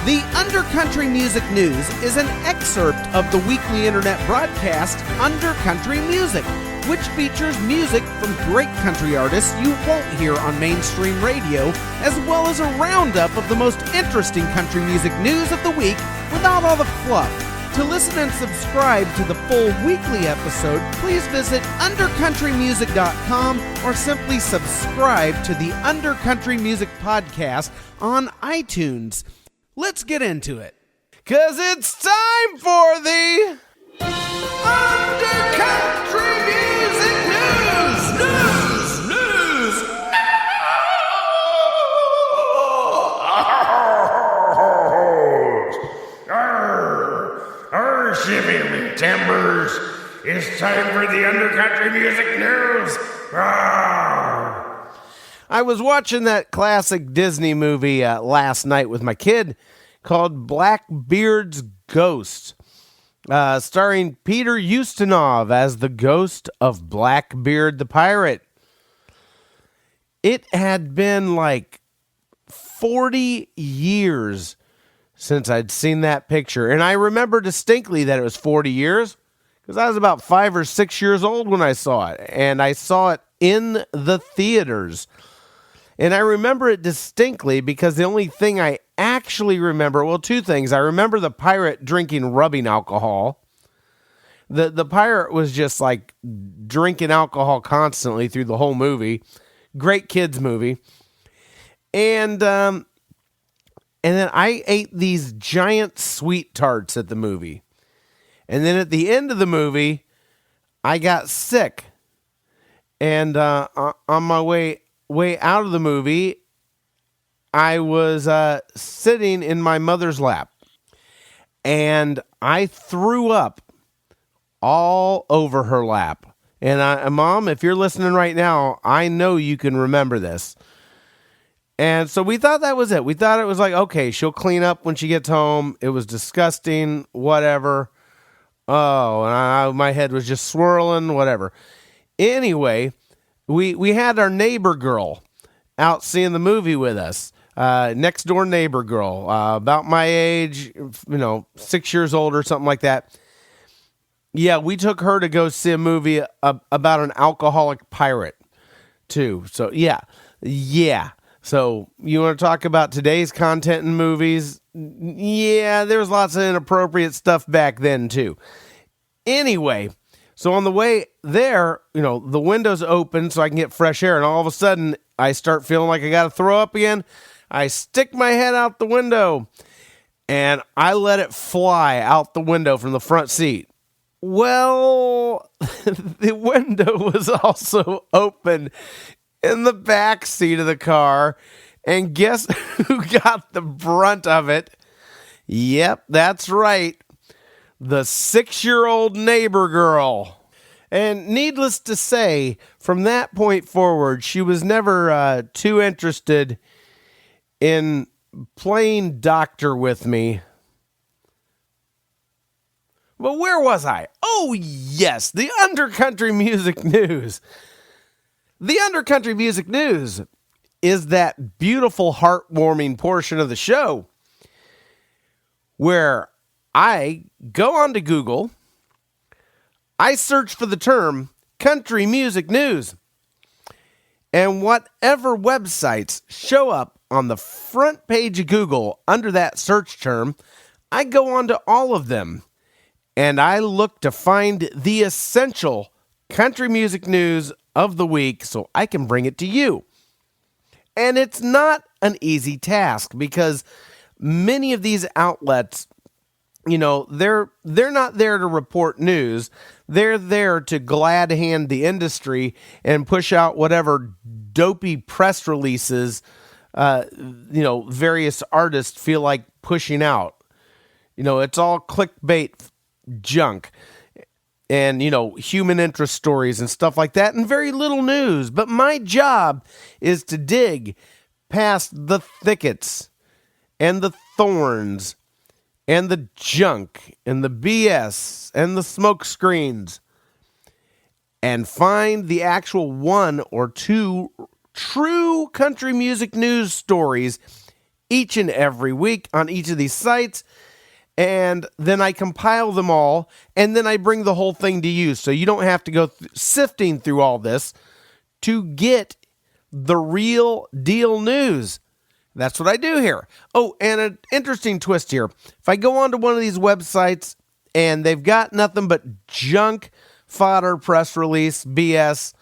The Undercountry Music News is an excerpt of the weekly internet broadcast Undercountry Music, which features music from great country artists you won't hear on mainstream radio, as well as a roundup of the most interesting country music news of the week without all the fluff. To listen and subscribe to the full weekly episode, please visit undercountrymusic.com or simply subscribe to the Undercountry Music Podcast on iTunes. Let's get into it. 'Cause it's time for the Undercountry Music News! Shimmy me timbers. It's time for the Undercountry Music News. I was watching that classic Disney movie last night with my kid called Blackbeards Ghost, starring Peter Ustinov as the ghost of Blackbeard the pirate. It had been like 40 years since I'd seen that picture, and I remember distinctly that it was 40 years because I was about 5 or 6 years old when I saw it, and I saw it in the theaters. And I remember it distinctly because the only thing I actually remember, well, two things. I remember the pirate drinking rubbing alcohol. The pirate was just like drinking alcohol constantly through the whole movie. Great kids movie. And then I ate these giant sweet tarts at the movie. And then at the end of the movie, I got sick. And on my way out of the movie, I was sitting in my mother's lap, and I threw up all over her lap. And Mom, if you're listening right now, I know you can remember this. And so we thought that was it. We thought it was like, okay, she'll clean up when she gets home. It was disgusting, whatever. Oh, and my head was just swirling, whatever. Anyway, we had our neighbor girl out seeing the movie with us. Next door neighbor girl, about my age, 6 years old or something like that. Yeah, we took her to go see a movie about an alcoholic pirate too. So yeah. So you want to talk about today's content in movies? Yeah, there was lots of inappropriate stuff back then too. Anyway, so on the way there, the window's open so I can get fresh air, and all of a sudden I start feeling like I got to throw up again. I stick my head out the window, and I let it fly out the window from the front seat. Well, the window was also open in the back seat of the car, and guess who got the brunt of it? Yep, that's right. The 6-year-old neighbor girl. And needless to say, from that point forward, she was never too interested in playing doctor with me. But where was I? Oh, yes, the Undercountry Music News. The Undercountry Music News is that beautiful, heartwarming portion of the show where I go onto Google, I search for the term country music news, and whatever websites show up on the front page of Google under that search term, I go onto all of them, and I look to find the essential country music news of the week so I can bring it to you. And it's not an easy task because many of these outlets, they're not there to report news. They're there to glad hand the industry and push out whatever dopey press releases, various artists feel like pushing out. It's all clickbait junk and, human interest stories and stuff like that, and very little news. But my job is to dig past the thickets and the thorns and the junk and the BS and the smoke screens and find the actual one or two true country music news stories each and every week on each of these sites. And then I compile them all, and then I bring the whole thing to you. So you don't have to go sifting through all this to get the real deal news. That's what I do here. Oh, and an interesting twist here. If I go onto one of these websites and they've got nothing but junk, fodder, press release, BS,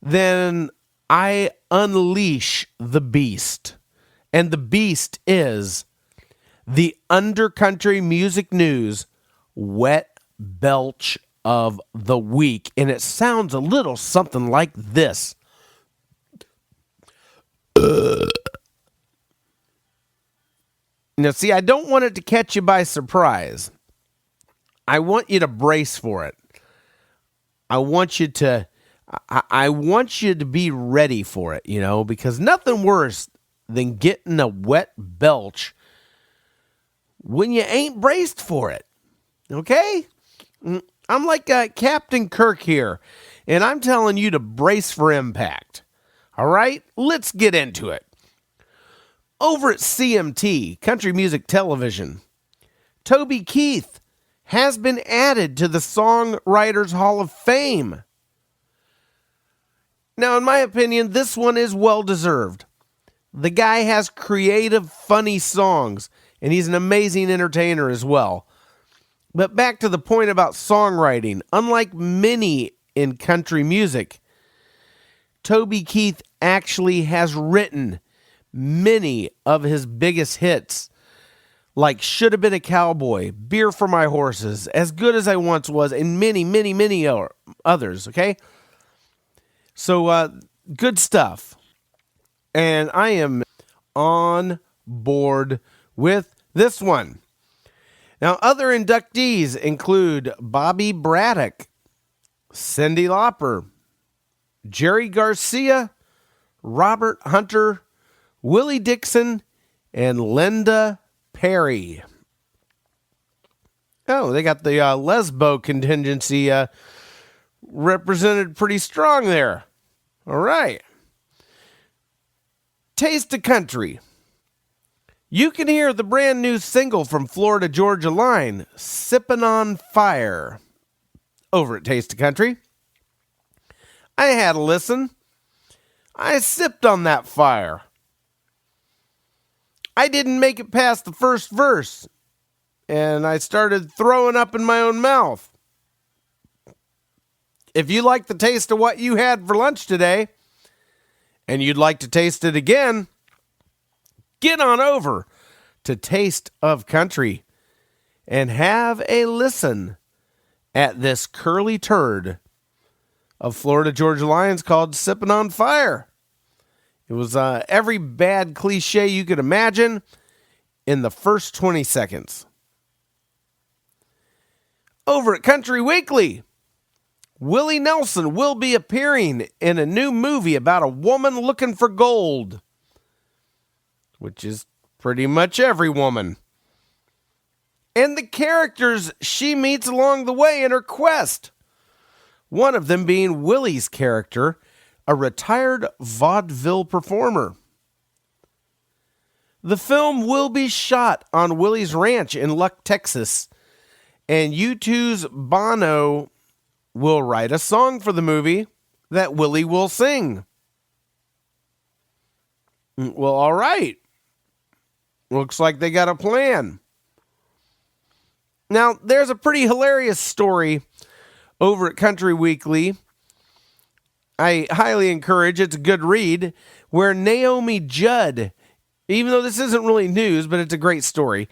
then I unleash the beast. And the beast is the Undercountry Music News Wet Belch of the Week. And it sounds a little something like this. Now, see, I don't want it to catch you by surprise. I want you to brace for it. I want you to be ready for it, because nothing worse than getting a wet belch when you ain't braced for it. Okay? I'm like Captain Kirk here, and I'm telling you to brace for impact. All right? Let's get into it. Over at CMT, Country Music Television, Toby Keith has been added to the Songwriters Hall of Fame. Now, in my opinion, this one is well-deserved. The guy has creative, funny songs, and he's an amazing entertainer as well. But back to the point about songwriting, unlike many in country music, Toby Keith actually has written many of his biggest hits, like Should Have Been a Cowboy, Beer for My Horses, As Good As I Once Was, and many, many, many others, okay? So, good stuff. And I am on board with this one. Now, other inductees include Bobby Braddock, Cyndi Lauper, Jerry Garcia, Robert Hunter, Willie Dixon, and Linda Perry. Oh, they got the Lesbo contingency represented pretty strong there. All right. Taste of Country. You can hear the brand new single from Florida Georgia Line, Sippin' on Fire, over at Taste of Country. I had a listen. I sipped on that fire. I didn't make it past the first verse, and I started throwing up in my own mouth. If you like the taste of what you had for lunch today, and you'd like to taste it again, get on over to Taste of Country and have a listen at this curly turd of Florida Georgia Lions called Sippin' on Fire. It was every bad cliche you could imagine in the first 20 seconds. Over at Country Weekly, Willie Nelson will be appearing in a new movie about a woman looking for gold, which is pretty much every woman, and the characters she meets along the way in her quest. One of them being Willie's character, a retired vaudeville performer. The film will be shot on Willie's ranch in Luck, Texas, and U2's Bono will write a song for the movie that Willie will sing. Well, all right. Looks like they got a plan. Now, there's a pretty hilarious story over at Country Weekly. I highly encourage, it's a good read, where Naomi Judd, even though this isn't really news, but it's a great story,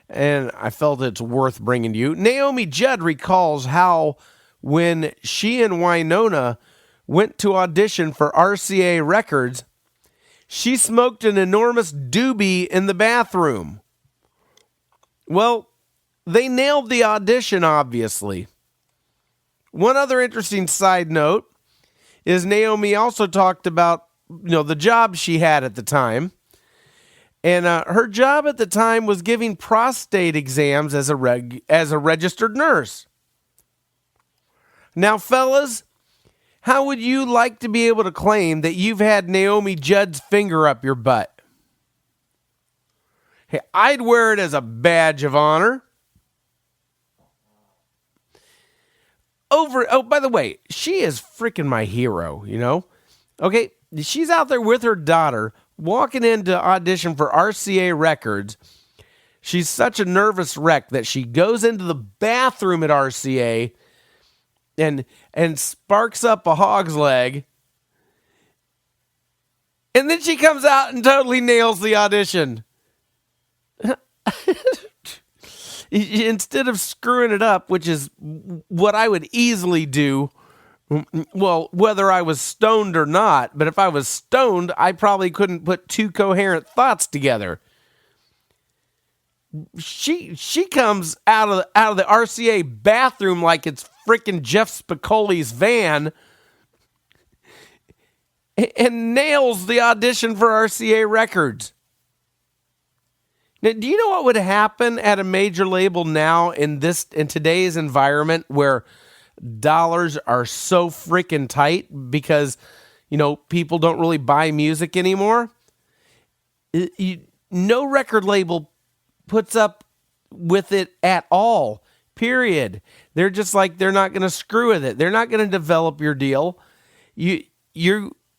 and I felt it's worth bringing to you. Naomi Judd recalls how when she and Winona went to audition for RCA Records, she smoked an enormous doobie in the bathroom. Well, they nailed the audition, obviously. One other interesting side note is Naomi also talked about, the job she had at the time. And her job at the time was giving prostate exams as a registered nurse. Now, fellas, how would you like to be able to claim that you've had Naomi Judd's finger up your butt? Hey, I'd wear it as a badge of honor. Oh, by the way, she is freaking my hero, you know? Okay, she's out there with her daughter, walking in to audition for RCA Records. She's such a nervous wreck that she goes into the bathroom at RCA and sparks up a hog's leg. And then she comes out and totally nails the audition. Instead of screwing it up, which is what I would easily do, well, whether I was stoned or not, but if I was stoned, I probably couldn't put two coherent thoughts together. She comes out of the RCA bathroom like it's freaking Jeff Spicoli's van and nails the audition for RCA Records. Now, do you know what would happen at a major label now in today's environment where dollars are so freaking tight because, you know, people don't really buy music anymore? No record label puts up with it at all, period. They're just like, they're not going to screw with it. They're not going to develop your deal.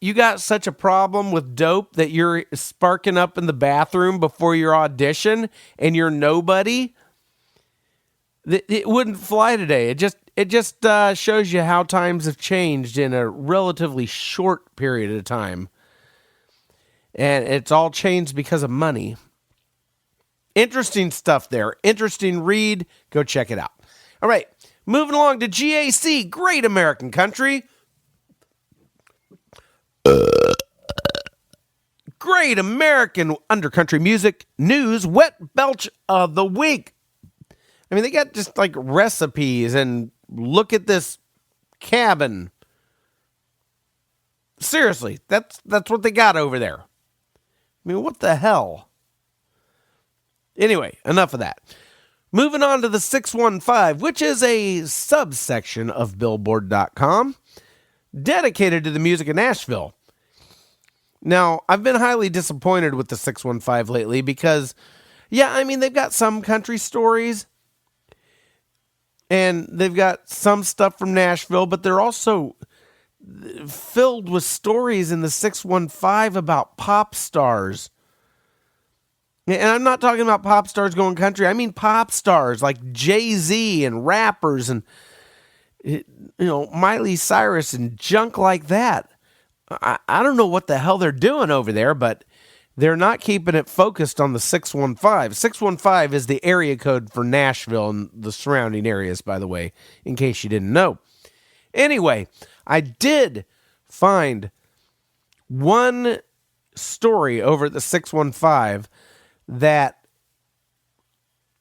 You got such a problem with dope that you're sparking up in the bathroom before your audition and you're nobody. It wouldn't fly today. It just shows you how times have changed in a relatively short period of time. And it's all changed because of money. Interesting stuff there. Interesting read. Go check it out. All right. Moving along to GAC, Great American Country. Great American Undercountry Music News Wet Belch of the Week. I mean, they got just like recipes and look at this cabin. Seriously, that's what they got over there. I mean, what the hell? Anyway, enough of that. Moving on to the 615, which is a subsection of Billboard.com dedicated to the music of Nashville. Now, I've been highly disappointed with the 615 lately because, yeah, I mean, they've got some country stories and they've got some stuff from Nashville, but they're also filled with stories in the 615 about pop stars. And I'm not talking about pop stars going country. I mean pop stars like Jay-Z and rappers and, you know, Miley Cyrus and junk like that. I don't know what the hell they're doing over there, but they're not keeping it focused on the 615. 615 is the area code for Nashville and the surrounding areas, by the way, in case you didn't know. Anyway, I did find one story over at the 615 that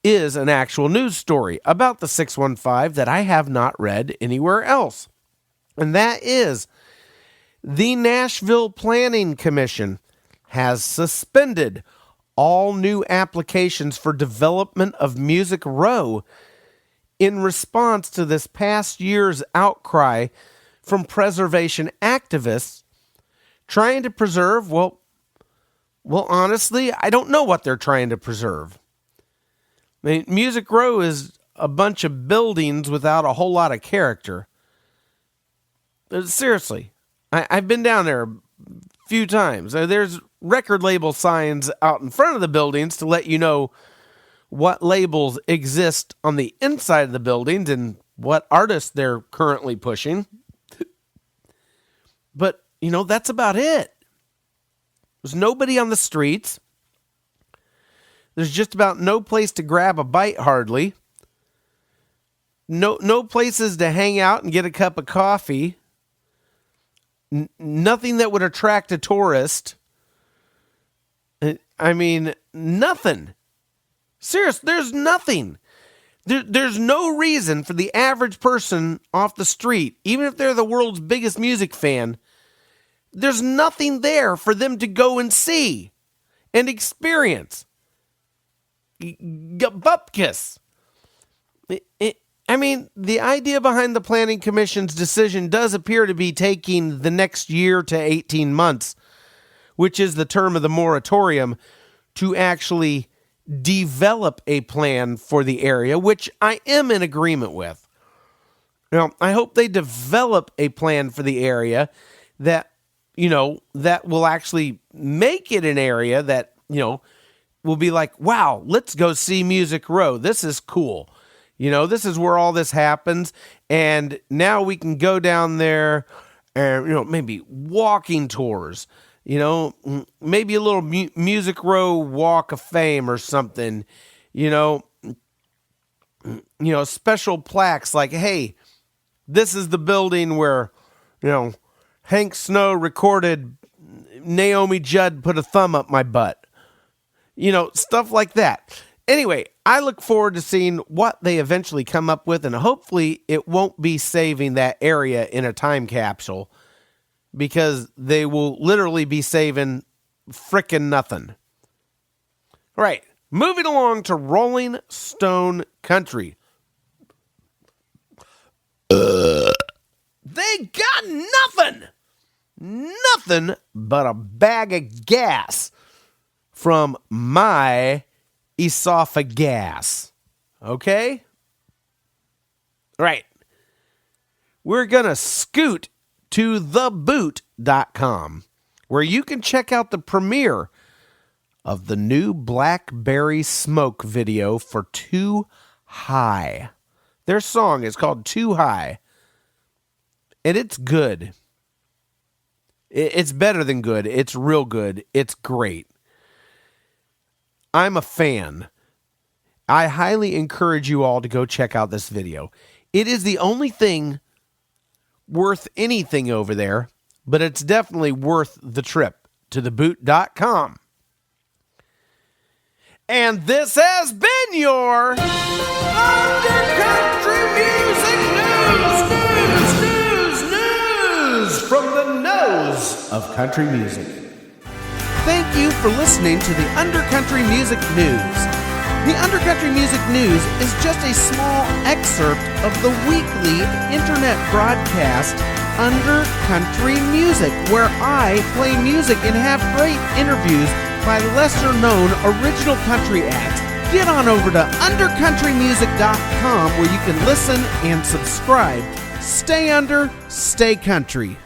is an actual news story about the 615 that I have not read anywhere else. And that is the Nashville Planning Commission has suspended all new applications for development of Music Row in response to this past year's outcry from preservation activists trying to preserve, well, honestly, I don't know what they're trying to preserve. I mean, Music Row is a bunch of buildings without a whole lot of character. Seriously, I've been down there a few times. There's record label signs out in front of the buildings to let you know what labels exist on the inside of the buildings and what artists they're currently pushing. But, you know, that's about it. There's nobody on the streets. There's just about no place to grab a bite, hardly. No places to hang out and get a cup of coffee. Nothing that would attract a tourist. I mean, nothing. Serious, there's nothing. There's no reason for the average person off the street, even if they're the world's biggest music fan, there's nothing there for them to go and see and experience. Bupkis. I mean, the idea behind the Planning Commission's decision does appear to be taking the next year to 18 months, which is the term of the moratorium, to actually develop a plan for the area, which I am in agreement with. I hope they develop a plan for the area that, that will actually make it an area that, will be like, wow, let's go see Music Row. This is cool. This is where all this happens. And now we can go down there and, maybe walking tours, maybe a little Music Row Walk of Fame or something, special plaques like, hey, this is the building where, Hank Snow recorded Naomi Judd put a thumb up my butt. Stuff like that. Anyway, I look forward to seeing what they eventually come up with, and hopefully it won't be saving that area in a time capsule, because they will literally be saving frickin' nothing. All right, moving along to Rolling Stone Country. They got nothing but a bag of gas from my esophagus. Okay? Right. We're going to scoot to theboot.com, where you can check out the premiere of the new Blackberry Smoke video for Too High. Their song is called Too High, and it's good. It's better than good. It's real good. It's great. I'm a fan. I highly encourage you all to go check out this video. It is the only thing worth anything over there, but it's definitely worth the trip to theboot.com. And this has been your Undercountry Music News from the nose of country music. Thank you for listening to the Undercountry Music News. The Undercountry Music News is just a small excerpt of the weekly internet broadcast Undercountry Music, where I play music and have great interviews by lesser-known original country acts. Get on over to undercountrymusic.com, where you can listen and subscribe. Stay under, stay country.